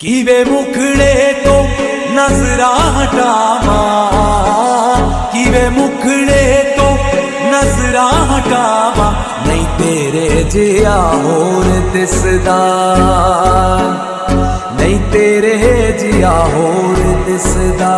किवे मुखड़े तो नजरा हटावा, किवे मुखड़े तो नजरा हटावा, नहीं तेरे जिया होर दिसदा, नहीं तेरे जिया होर दिसदा।